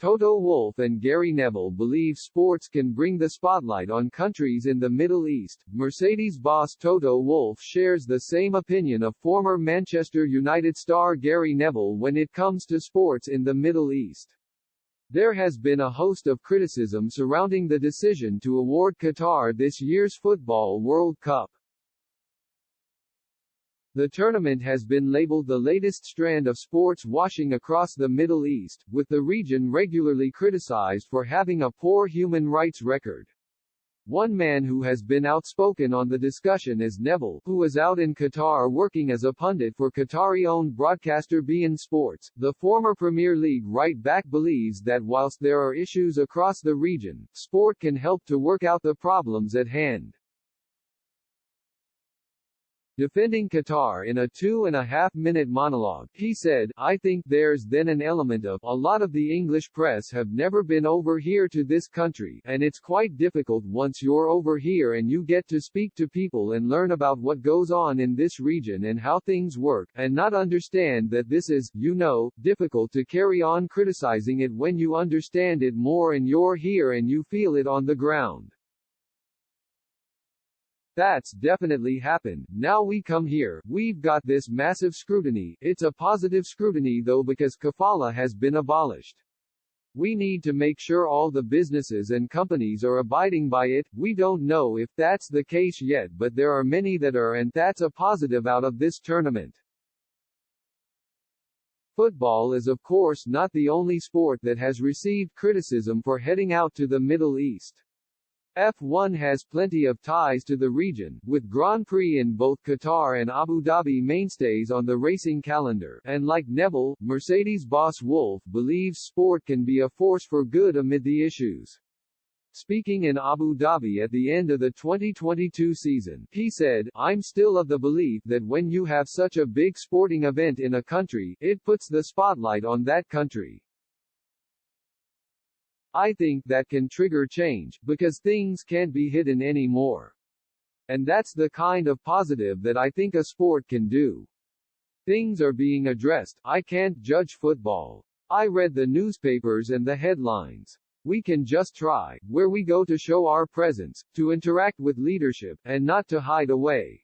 Toto Wolff and Gary Neville believe sports can bring the spotlight on countries in the Middle East. Mercedes boss Toto Wolff shares the same opinion of former Manchester United star Gary Neville when it comes to sports in the Middle East. There has been a host of criticism surrounding the decision to award Qatar this year's Football World Cup. The tournament has been labeled the latest strand of sports washing across the Middle East, with the region regularly criticized for having a poor human rights record. One man who has been outspoken on the discussion is Neville, who is out in Qatar working as a pundit for Qatari-owned broadcaster beIN Sports. The former Premier League right-back believes that whilst there are issues across the region, sport can help to work out the problems at hand. Defending Qatar in a 2.5-minute monologue, he said, "I think there's then an element of, a lot of the English press have never been over here to this country, and it's quite difficult once you're over here and you get to speak to people and learn about what goes on in this region and how things work, and not understand that this is, difficult to carry on criticizing it when you understand it more and you're here and you feel it on the ground. That's definitely happened. Now we come here, we've got this massive scrutiny. It's a positive scrutiny though because kafala has been abolished. We need to make sure all the businesses and companies are abiding by it. We don't know if that's the case yet, but there are many that are, and that's a positive out of this tournament." Football is of course not the only sport that has received criticism for heading out to the Middle East. F1 has plenty of ties to the region, with Grand Prix in both Qatar and Abu Dhabi mainstays on the racing calendar, and like Neville, Mercedes boss Wolff believes sport can be a force for good amid the issues. Speaking in Abu Dhabi at the end of the 2022 season, he said, "I'm still of the belief that when you have such a big sporting event in a country, it puts the spotlight on that country. I think that can trigger change, because things can't be hidden anymore. And that's the kind of positive that I think a sport can do. Things are being addressed. I can't judge football. I read the newspapers and the headlines. We can just try, where we go to show our presence, to interact with leadership, and not to hide away."